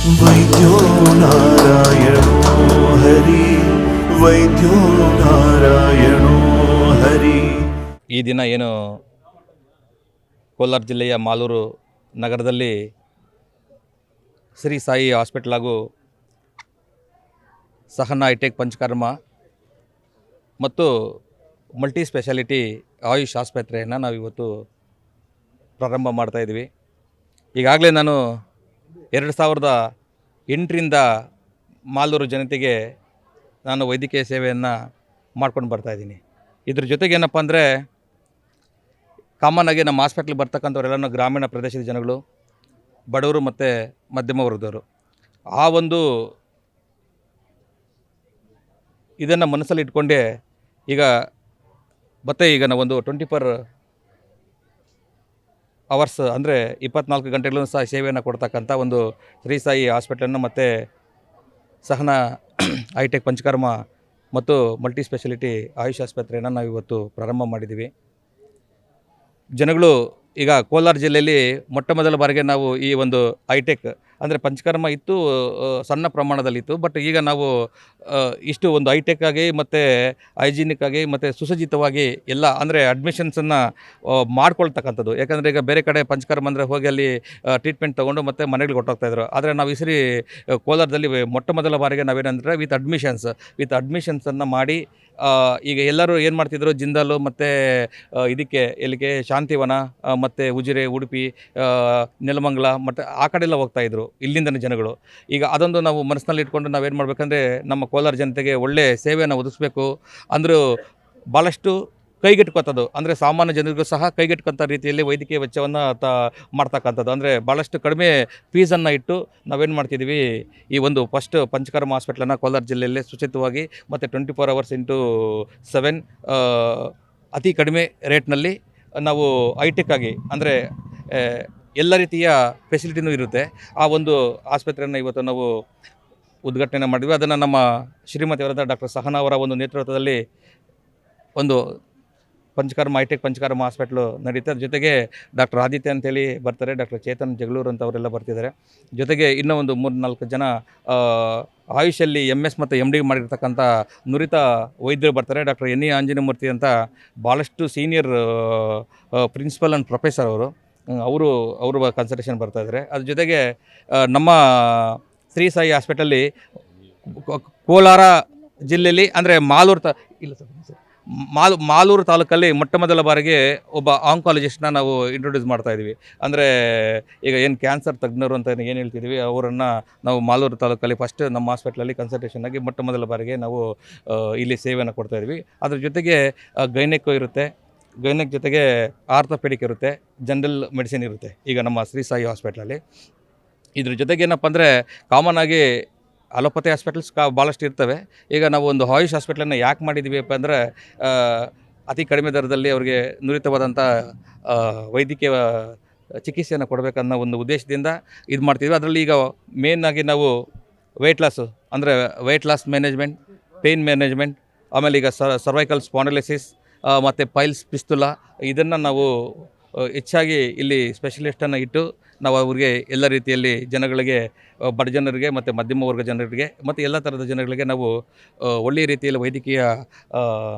वैद्यो नारायणो हरि वैद्यो नारायणो हरि। ಈ ದಿನ ಏನು ಕೋಲಾರ ಜಿಲ್ಲೆಯ ಮಾಲೂರು ನಗರದಲ್ಲಿ ಶ್ರೀ ಸಾಯಿ ಹಾಸ್ಪಿಟಲ್ ಹಾಗೂ ಸಹನಾ ಹೈಟೆಕ್ ಪಂಚಕರ್ಮ ಮತ್ತು ಮಲ್ಟಿ ಸ್ಪೆಷಾಲಿಟಿ ಆಯುಷ್ ಆಸ್ಪತ್ರೆಯನ್ನು ನಾವು ಇವತ್ತು ಪ್ರಾರಂಭ ಮಾಡ್ತಾಯಿದ್ವಿ. ಈಗಾಗಲೇ ನಾನು 2008ರಿಂದ ಮಾಲೂರು ಜನತೆಗೆ ನಾನು ವೈದ್ಯಕೀಯ ಸೇವೆಯನ್ನು ಮಾಡ್ಕೊಂಡು ಬರ್ತಾಯಿದ್ದೀನಿ. ಇದ್ರ ಜೊತೆಗೆ ಏನಪ್ಪ ಅಂದರೆ ಕಾಮನ್ ಆಗಿ ನಮ್ಮ ಹಾಸ್ಪಿಟ್ಲಿಗೆ ಬರ್ತಕ್ಕಂಥವರೆಲ್ಲನೂ ಗ್ರಾಮೀಣ ಪ್ರದೇಶದ ಜನಗಳು, ಬಡವರು ಮತ್ತು ಮಧ್ಯಮ ವರ್ಗದವರು. ಆ ಒಂದು ಇದನ್ನು ಮನಸ್ಸಲ್ಲಿ ಇಟ್ಕೊಂಡೆ ಈಗ ನಾವೊಂದು 24 ಅವರ್ಸ್ ಅಂದರೆ 24 ಗಂಟೆಗಳೂ ಸಹ ಸೇವೆಯನ್ನು ಕೊಡ್ತಕ್ಕಂಥ ಒಂದು ಶ್ರೀ ಸಾಯಿ ಹಾಸ್ಪಿಟಲನ್ನು ಮತ್ತು ಸಹನಾ ಹೈಟೆಕ್ ಪಂಚಕರ್ಮ ಮತ್ತು ಮಲ್ಟಿ ಸ್ಪೆಷಾಲಿಟಿ ಆಯುಷ್ ಆಸ್ಪತ್ರೆಯನ್ನು ನಾವು ಇವತ್ತು ಪ್ರಾರಂಭ ಮಾಡಿದ್ದೀವಿ. ಜನಗಳು ಈಗ ಕೋಲಾರ ಜಿಲ್ಲೆಯಲ್ಲಿ ಮೊಟ್ಟ ಮೊದಲ ಬಾರಿಗೆ ನಾವು ಈ ಒಂದು ಹೈಟೆಕ್ ಅಂದರೆ ಪಂಚಕರ್ಮ ಇತ್ತು, ಸಣ್ಣ ಪ್ರಮಾಣದಲ್ಲಿತ್ತು. ಬಟ್ ಈಗ ನಾವು ಇಷ್ಟು ಒಂದು ಹೈಟೆಕ್ ಆಗಿ ಮತ್ತು ಹೈಜಿನಿಕ್ ಆಗಿ ಮತ್ತು ಸುಸಜ್ಜಿತವಾಗಿ ಎಲ್ಲ ಅಂದರೆ ಅಡ್ಮಿಷನ್ಸನ್ನು ಮಾಡ್ಕೊಳ್ತಕ್ಕಂಥದ್ದು. ಯಾಕಂದರೆ ಈಗ ಬೇರೆ ಕಡೆ ಪಂಚಕರ್ಮ ಅಂದರೆ ಹೋಗಿ ಅಲ್ಲಿ ಟ್ರೀಟ್ಮೆಂಟ್ ತೊಗೊಂಡು ಮತ್ತು ಮನೆಗಳಿಗೆ ಹೊಟ್ಟೋಗ್ತಾಯಿದ್ರು. ಆದರೆ ನಾವು ಈ ಸರಿ ಕೋಲಾರದಲ್ಲಿ ಮೊಟ್ಟ ಮೊದಲ ಬಾರಿಗೆ ನಾವೇನಂದರೆ ವಿತ್ ಅಡ್ಮಿಷನ್ಸನ್ನು ಮಾಡಿ ಈಗ ಎಲ್ಲರೂ ಏನು ಮಾಡ್ತಿದ್ರು, ಜಿಂದಾಲು ಮತ್ತು ಎಲ್ಲಿಗೆ ಶಾಂತಿವನ ಮತ್ತು ಉಜಿರೆ, ಉಡುಪಿ, ನೆಲಮಂಗಲ ಮತ್ತು ಆ ಕಡೆ ಎಲ್ಲ ಹೋಗ್ತಾಯಿದ್ರು ಇಲ್ಲಿಂದನೇ ಜನಗಳು. ಈಗ ಅದೊಂದು ನಾವು ಮನಸ್ಸಿನಲ್ಲಿ ಇಟ್ಕೊಂಡು ನಾವೇನು ಮಾಡಬೇಕಂದ್ರೆ ನಮ್ಮ ಕೋಲಾರ ಜನತೆಗೆ ಒಳ್ಳೆ ಸೇವೆಯನ್ನು ಒದಗಿಸ್ಬೇಕು. ಅಂದರೂ ಭಾಳಷ್ಟು ಕೈಗೆಟ್ಕೋತದ್ದು ಅಂದರೆ ಸಾಮಾನ್ಯ ಜನರಿಗೂ ಸಹ ಕೈಗೆಟ್ಕೊಂಥ ರೀತಿಯಲ್ಲಿ ವೈದ್ಯಕೀಯ ವೆಚ್ಚವನ್ನು ಮಾಡ್ತಕ್ಕಂಥದ್ದು. ಅಂದರೆ ಭಾಳಷ್ಟು ಕಡಿಮೆ ಫೀಸನ್ನು ಇಟ್ಟು ನಾವೇನು ಮಾಡ್ತಿದ್ದೀವಿ, ಈ ಒಂದು ಫಸ್ಟ್ ಪಂಚಕರ್ಮ ಹಾಸ್ಪಿಟ್ಲನ್ನು ಕೋಲಾರ ಜಿಲ್ಲೆಯಲ್ಲೇ ಸುಚಿತವಾಗಿ ಮತ್ತು 24 hours ಇಂಟು 7 ಅತಿ ಕಡಿಮೆ ರೇಟ್ನಲ್ಲಿ ನಾವು ಹೈಟೆಕ್ ಆಗಿ ಅಂದರೆ ಎಲ್ಲ ರೀತಿಯ ಫೆಸಿಲಿಟಿನೂ ಇರುತ್ತೆ. ಆ ಒಂದು ಆಸ್ಪತ್ರೆಯನ್ನು ಇವತ್ತು ನಾವು ಉದ್ಘಾಟನೆ ಮಾಡಿದ್ವಿ. ಅದನ್ನು ನಮ್ಮ ಶ್ರೀಮತಿಯವರಾದ ಡಾಕ್ಟರ್ ಸಹನಾ ಅವರ ಒಂದು ನೇತೃತ್ವದಲ್ಲಿ ಒಂದು ಹೈಟೆಕ್ ಪಂಚಕರ್ಮ ಹಾಸ್ಪಿಟ್ಲು ನಡೀತಾ. ಜೊತೆಗೆ ಡಾಕ್ಟರ್ ಆದಿತ್ಯ ಅಂತೇಳಿ ಬರ್ತಾರೆ, ಡಾಕ್ಟರ್ ಚೇತನ್ ಜಗಳೂರು ಅಂತ ಅವರೆಲ್ಲ ಬರ್ತಿದ್ದಾರೆ. ಜೊತೆಗೆ ಇನ್ನೂ ಒಂದು 3-4 ಜನ ಆಯುಷಲ್ಲಿ MS ಮತ್ತು MD ಮಾಡಿರ್ತಕ್ಕಂಥ ನುರಿತ ವೈದ್ಯರು ಬರ್ತಾರೆ. ಡಾಕ್ಟರ್ NE ಆಂಜನೇಯಮೂರ್ತಿ ಅಂತ ಭಾಳಷ್ಟು ಸೀನಿಯರ್ ಪ್ರಿನ್ಸಿಪಲ್ ಆ್ಯಂಡ್ ಪ್ರೊಫೆಸರ್ ಅವರು ಕನ್ಸಲ್ಟೇಷನ್ ಬರ್ತಾಯಿದ್ದಾರೆ. ಅದ್ರ ಜೊತೆಗೆ ನಮ್ಮ ಶ್ರೀ ಸಾಯಿ ಹಾಸ್ಪಿಟಲ್ಲಿ ಕೋಲಾರ ಜಿಲ್ಲೆಯಲ್ಲಿ ಅಂದರೆ ಮಾಲೂರು ತಾಲೂಕಲ್ಲಿ ಮೊಟ್ಟ ಮೊದಲ ಬಾರಿಗೆ ಒಬ್ಬ ಆಂಕಾಲಜಿಸ್ಟ್ನ ನಾವು ಇಂಟ್ರೊಡ್ಯೂಸ್ ಮಾಡ್ತಾಯಿದ್ವಿ. ಅಂದರೆ ಈಗ ಏನು ಕ್ಯಾನ್ಸರ್ ತಜ್ಞರು ಅಂತ ಏನು ಹೇಳ್ತಿದ್ವಿ, ಅವರನ್ನು ನಾವು ಮಾಲೂರು ತಾಲೂಕಲ್ಲಿ ಫಸ್ಟ್ ನಮ್ಮ ಹಾಸ್ಪಿಟ್ಲಲ್ಲಿ ಕನ್ಸಲ್ಟೇಷನ್ ಆಗಿ ಮೊಟ್ಟ ಮೊದಲ ಬಾರಿಗೆ ನಾವು ಇಲ್ಲಿ ಸೇವೆಯನ್ನು ಕೊಡ್ತಾಯಿದ್ವಿ. ಅದ್ರ ಜೊತೆಗೆ ಗೈನೆಕ್ ಇರುತ್ತೆ, ಗೈನೆಕ್ ಜೊತೆಗೆ ಆರ್ಥೋಪೆಡಿಕ್ ಇರುತ್ತೆ, ಜನರಲ್ ಮೆಡಿಸಿನ್ ಇರುತ್ತೆ ಈಗ ನಮ್ಮ ಶ್ರೀ ಸಾಯಿ ಹಾಸ್ಪಿಟ್ಲಲ್ಲಿ. ಇದ್ರ ಜೊತೆಗೆ ಏನಪ್ಪ ಅಂದರೆ ಕಾಮನ್ ಆಗಿ ಅಲೋಪತಿ ಹಾಸ್ಪಿಟಲ್ಸ್ ಭಾಳಷ್ಟು ಇರ್ತವೆ. ಈಗ ನಾವು ಒಂದು ಆಯುಷ್ ಹಾಸ್ಪಿಟ್ಲನ್ನು ಯಾಕೆ ಮಾಡಿದ್ದೀವಿಪ್ಪ ಅಂದರೆ ಅತಿ ಕಡಿಮೆ ದರದಲ್ಲಿ ಅವರಿಗೆ ನುರಿತವಾದಂಥ ವೈದ್ಯಕೀಯ ಚಿಕಿತ್ಸೆಯನ್ನು ಕೊಡಬೇಕನ್ನೋ ಒಂದು ಉದ್ದೇಶದಿಂದ ಇದು ಮಾಡ್ತಿದ್ವಿ. ಅದರಲ್ಲಿ ಈಗ ಮೇಯ್ನಾಗಿ ನಾವು weight loss management, pain management, ಆಮೇಲೆ ಈಗ ಸರ್ವೈಕಲ್ ಸ್ಪಾಂಡಿಲೈಸಿಸ್ ಮತ್ತು ಪೈಲ್ಸ್ ಪಿಸ್ತುಲಾ ಇದನ್ನು ನಾವು ಹೆಚ್ಚಾಗಿ ಇಲ್ಲಿ ಸ್ಪೆಷಲಿಸ್ಟನ್ನು ಇಟ್ಟು ನಾವು ಅವ್ರಿಗೆ ಎಲ್ಲ ರೀತಿಯಲ್ಲಿ ಜನಗಳಿಗೆ, ಬಡ ಜನರಿಗೆ ಮತ್ತು ಮಧ್ಯಮ ವರ್ಗ ಜನರಿಗೆ ಮತ್ತು ಎಲ್ಲ ಥರದ ಜನಗಳಿಗೆ ನಾವು ಒಳ್ಳೆಯ ರೀತಿಯಲ್ಲಿ ವೈದ್ಯಕೀಯ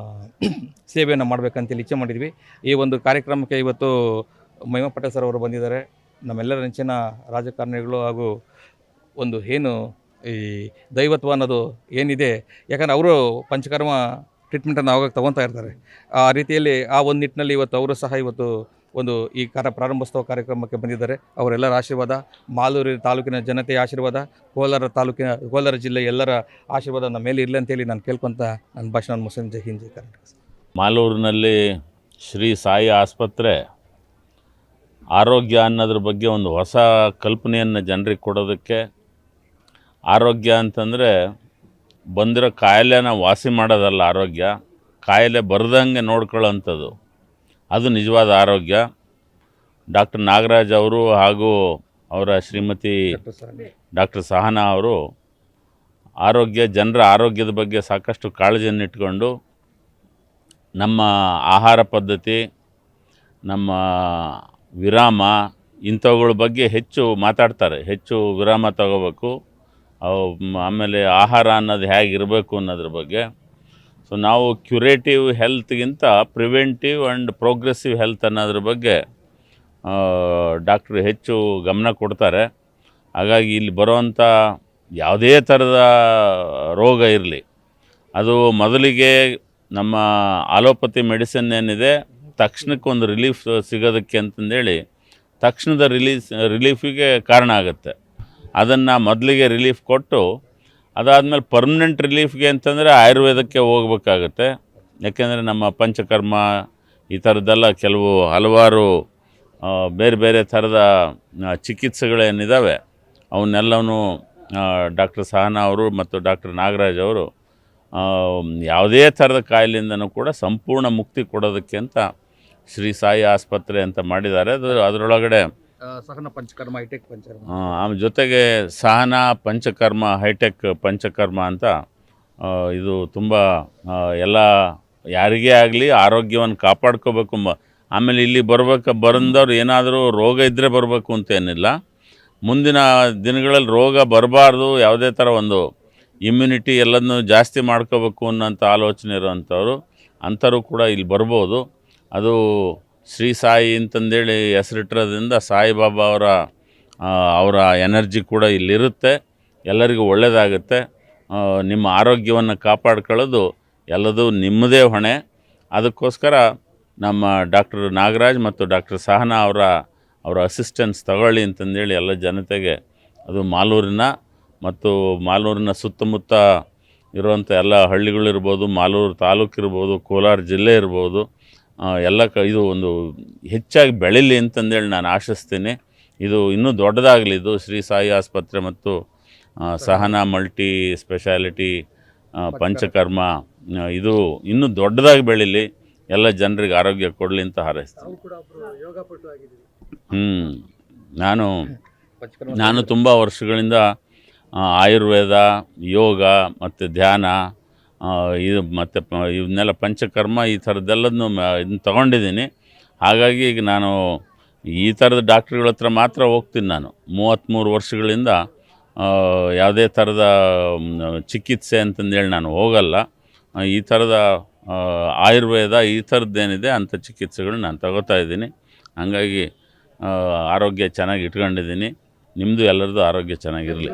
ಸೇವೆಯನ್ನು ಮಾಡಬೇಕಂತೇಳಿ ಇಚ್ಛೆ ಮಾಡಿದ್ವಿ. ಈ ಒಂದು ಕಾರ್ಯಕ್ರಮಕ್ಕೆ ಇವತ್ತು ಮಹಿಮಾ ಪಟೇಲ್ ಸರ್ ಅವರು ಬಂದಿದ್ದಾರೆ. ನಮ್ಮೆಲ್ಲರ ನೆಚ್ಚಿನ ರಾಜಕಾರಣಿಗಳು ಹಾಗೂ ಒಂದು ಏನು ಈ ದೈವತ್ವ ಅನ್ನೋದು ಏನಿದೆ, ಯಾಕಂದರೆ ಅವರು ಪಂಚಕರ್ಮ ಟ್ರೀಟ್ಮೆಂಟನ್ನು ಆವಾಗ ತೊಗೊತಾ ಇರ್ತಾರೆ. ಆ ರೀತಿಯಲ್ಲಿ ಆ ಒಂದು ನಿಟ್ಟಿನಲ್ಲಿ ಇವತ್ತು ಅವರು ಸಹ ಒಂದು ಈ ಪ್ರಾರಂಭೋತ್ಸವ ಕಾರ್ಯಕ್ರಮಕ್ಕೆ ಬಂದಿದ್ದಾರೆ. ಅವರೆಲ್ಲರ ಆಶೀರ್ವಾದ, ಮಾಲೂರು ತಾಲೂಕಿನ ಜನತೆಯ ಆಶೀರ್ವಾದ, ಕೋಲಾರ ಜಿಲ್ಲೆಯ ಎಲ್ಲರ ಆಶೀರ್ವಾದ ನಮ್ಮ ಮೇಲೆ ಇರಲಿ ಅಂತೇಳಿ ನಾನು ಕೇಳ್ಕೊತ ನನ್ನ ಭಾಷಣ ಮುಗಿಸ್ತೇನೆ. ಜೈ ಹಿಂದ್, ಜೈ ಕರ್ನಾಟಕ. ಮಾಲೂರಿನಲ್ಲಿ ಶ್ರೀ ಸಾಯಿ ಆಸ್ಪತ್ರೆ ಆರೋಗ್ಯ ಅನ್ನೋದ್ರ ಬಗ್ಗೆ ಒಂದು ಹೊಸ ಕಲ್ಪನೆಯನ್ನು ಜನರಿಗೆ ಕೊಡೋದಕ್ಕೆ, ಆರೋಗ್ಯ ಅಂತಂದರೆ ಬಂದಿರೋ ಕಾಯಿಲೆನ ವಾಸಿ ಮಾಡೋದಲ್ಲ, ಆರೋಗ್ಯ ಕಾಯಿಲೆ ಬರ್ದಂಗೆ ನೋಡ್ಕೊಳ್ಳೋಂಥದ್ದು, ಅದು ನಿಜವಾದ ಆರೋಗ್ಯ. ಡಾಕ್ಟರ್ ನಾಗರಾಜ್ ಅವರು ಹಾಗೂ ಅವರ ಶ್ರೀಮತಿ ಡಾಕ್ಟರ್ ಸಹನಾ ಅವರು ಜನರ ಆರೋಗ್ಯದ ಬಗ್ಗೆ ಸಾಕಷ್ಟು ಕಾಳಜಿಯನ್ನು ಇಟ್ಕೊಂಡು ನಮ್ಮ ಆಹಾರ ಪದ್ಧತಿ, ನಮ್ಮ ವಿರಾಮ, ಇಂಥವುಗಳ ಬಗ್ಗೆ ಹೆಚ್ಚು ಮಾತಾಡ್ತಾರೆ, ಹೆಚ್ಚು ವಿರಾಮ ತಗೋಬೇಕು, ಆಮೇಲೆ ಆಹಾರ ಅನ್ನೋದು ಹೇಗಿರಬೇಕು ಅನ್ನೋದ್ರ ಬಗ್ಗೆ. ಸೊ ನಾವು ಕ್ಯುರೇಟಿವ್ ಹೆಲ್ತ್ಗಿಂತ ಪ್ರಿವೆಂಟಿವ್ ಆ್ಯಂಡ್ ಪ್ರೋಗ್ರೆಸಿವ್ ಹೆಲ್ತ್ ಅನ್ನೋದ್ರ ಬಗ್ಗೆ ಡಾಕ್ಟ್ರು ಹೆಚ್ಚು ಗಮನ ಕೊಡ್ತಾರೆ. ಹಾಗಾಗಿ ಇಲ್ಲಿ ಬರುವಂಥ ಯಾವುದೇ ಥರದ ರೋಗ ಇರಲಿ, ಅದು ಮೊದಲಿಗೆ ನಮ್ಮ ಆಲೋಪತಿ ಮೆಡಿಸಿನ್ ಏನಿದೆ ತಕ್ಷಣಕ್ಕೊಂದು ರಿಲೀಫ್ ಸಿಗೋದಕ್ಕೆ ಅಂತಂದೇಳಿ ತಕ್ಷಣದ ರಿಲೀಫಿಗೆ ಕಾರಣ ಆಗುತ್ತೆ. ಅದನ್ನು ಮೊದಲಿಗೆ ರಿಲೀಫ್ ಕೊಟ್ಟು ಅದಾದಮೇಲೆ ಪರ್ಮನೆಂಟ್ ರಿಲೀಫ್ಗೆ ಅಂತಂದರೆ ಆಯುರ್ವೇದಕ್ಕೆ ಹೋಗ್ಬೇಕಾಗತ್ತೆ. ಯಾಕೆಂದರೆ ನಮ್ಮ ಪಂಚಕರ್ಮ ಈ ಥರದ್ದೆಲ್ಲ ಹಲವಾರು ಬೇರೆ ಬೇರೆ ಥರದ ಚಿಕಿತ್ಸೆಗಳೇನಿದ್ದಾವೆ ಅವನ್ನೆಲ್ಲವೂ ಡಾಕ್ಟರ್ ಸಹನಾ ಅವರು ಮತ್ತು ಡಾಕ್ಟರ್ ನಾಗರಾಜ್ ಅವರು ಯಾವುದೇ ಥರದ ಕಾಯಿಲೆಯಿಂದನೂ ಕೂಡ ಸಂಪೂರ್ಣ ಮುಕ್ತಿ ಕೊಡೋದಕ್ಕೆ ಅಂತ ಶ್ರೀ ಸಾಯಿ ಆಸ್ಪತ್ರೆ ಅಂತ ಮಾಡಿದ್ದಾರೆ. ಅದರೊಳಗಡೆ ಸಹನ ಪಂಚಕರ್ಮ ಹೈಟೆಕ್ ಪಂಚಕರ್ಮ, ಆಮೇಲೆ ಜೊತೆಗೆ ಸಹನಾ ಪಂಚಕರ್ಮ ಹೈಟೆಕ್ ಪಂಚಕರ್ಮ ಅಂತ ಇದು ತುಂಬ ಎಲ್ಲ ಯಾರಿಗೇ ಆಗಲಿ ಆರೋಗ್ಯವನ್ನು ಕಾಪಾಡ್ಕೋಬೇಕು. ಆಮೇಲೆ ಇಲ್ಲಿ ಬಂದವ್ರು ಏನಾದರೂ ರೋಗ ಇದ್ದರೆ ಬರಬೇಕು ಅಂತೇನಿಲ್ಲ, ಮುಂದಿನ ದಿನಗಳಲ್ಲಿ ರೋಗ ಬರಬಾರ್ದು, ಯಾವುದೇ ಥರ ಒಂದು ಇಮ್ಯುನಿಟಿ ಎಲ್ಲದನ್ನೂ ಜಾಸ್ತಿ ಮಾಡ್ಕೋಬೇಕು ಅನ್ನೋಂಥ ಆಲೋಚನೆ ಇರೋವಂಥವ್ರು ಅಂಥವ್ರು ಕೂಡ ಇಲ್ಲಿ ಬರ್ಬೋದು. ಅದು ಶ್ರೀ ಸಾಯಿ ಅಂತಂದೇಳಿ ಹೆಸರಿಟ್ಟಿರೋದ್ರಿಂದ ಸಾಯಿಬಾಬಾ ಅವರ ಎನರ್ಜಿ ಕೂಡ ಇಲ್ಲಿರುತ್ತೆ. ಎಲ್ಲರಿಗೂ ಒಳ್ಳೆಯದಾಗುತ್ತೆ. ನಿಮ್ಮ ಆರೋಗ್ಯವನ್ನು ಕಾಪಾಡ್ಕೊಳ್ಳೋದು ಎಲ್ಲದೂ ನಿಮ್ಮದೇ ಹೊಣೆ. ಅದಕ್ಕೋಸ್ಕರ ನಮ್ಮ ಡಾಕ್ಟರ್ ನಾಗರಾಜ್ ಮತ್ತು ಡಾಕ್ಟರ್ ಸಹನಾ ಅವರ ಅಸಿಸ್ಟೆನ್ಸ್ ತಗೊಳ್ಳಿ ಅಂತಂದೇಳಿ ಎಲ್ಲ ಜನತೆಗೆ, ಅದು ಮಾಲೂರಿನ ಸುತ್ತಮುತ್ತ ಇರುವಂಥ ಎಲ್ಲ ಹಳ್ಳಿಗಳಿರ್ಬೋದು, ಮಾಲೂರು ತಾಲೂಕು ಇರ್ಬೋದು, ಕೋಲಾರ ಜಿಲ್ಲೆ ಇರ್ಬೋದು, ಎಲ್ಲ ಇದು ಒಂದು ಹೆಚ್ಚಾಗಿ ಬೆಳೀಲಿ ಅಂತಂದೇಳಿ ನಾನು ಆಶಿಸ್ತೀನಿ. ಇದು ಇನ್ನೂ ದೊಡ್ಡದಾಗಲಿ. ಇದು ಶ್ರೀ ಸಾಯಿ ಆಸ್ಪತ್ರೆ ಮತ್ತು ಸಹನಾ ಮಲ್ಟಿ ಸ್ಪೆಷಾಲಿಟಿ ಪಂಚಕರ್ಮ ಇದು ಇನ್ನೂ ದೊಡ್ಡದಾಗಿ ಬೆಳೀಲಿ, ಎಲ್ಲ ಜನರಿಗೆ ಆರೋಗ್ಯ ಕೊಡಲಿ ಅಂತ ಹಾರೈಸ್ತೀನಿ. ನಾನು ತುಂಬ ವರ್ಷಗಳಿಂದ ಆಯುರ್ವೇದ, ಯೋಗ ಮತ್ತು ಧ್ಯಾನ ಇದು ಮತ್ತು ಇವನ್ನೆಲ್ಲ ಪಂಚಕರ್ಮ ಈ ಥರದ್ದೆಲ್ಲದನ್ನು ಇದನ್ನ ತೊಗೊಂಡಿದ್ದೀನಿ. ಹಾಗಾಗಿ ಈಗ ನಾನು ಈ ಥರದ ಡಾಕ್ಟ್ರುಗಳ ಹತ್ರ ಮಾತ್ರ ಹೋಗ್ತೀನಿ. ನಾನು 33 ವರ್ಷಗಳಿಂದ ಯಾವುದೇ ಥರದ ಚಿಕಿತ್ಸೆ ಅಂತಂದೇಳಿ ನಾನು ಹೋಗಲ್ಲ. ಈ ಥರದ ಆಯುರ್ವೇದ ಈ ಥರದ್ದೇನಿದೆ ಅಂಥ ಚಿಕಿತ್ಸೆಗಳು ನಾನು ತಗೋತಾ ಇದ್ದೀನಿ. ಹಾಗಾಗಿ ಆರೋಗ್ಯ ಚೆನ್ನಾಗಿ ಇಟ್ಕೊಂಡಿದ್ದೀನಿ. ನಿಮ್ಮದು ಎಲ್ಲರದ್ದು ಆರೋಗ್ಯ ಚೆನ್ನಾಗಿರಲಿ.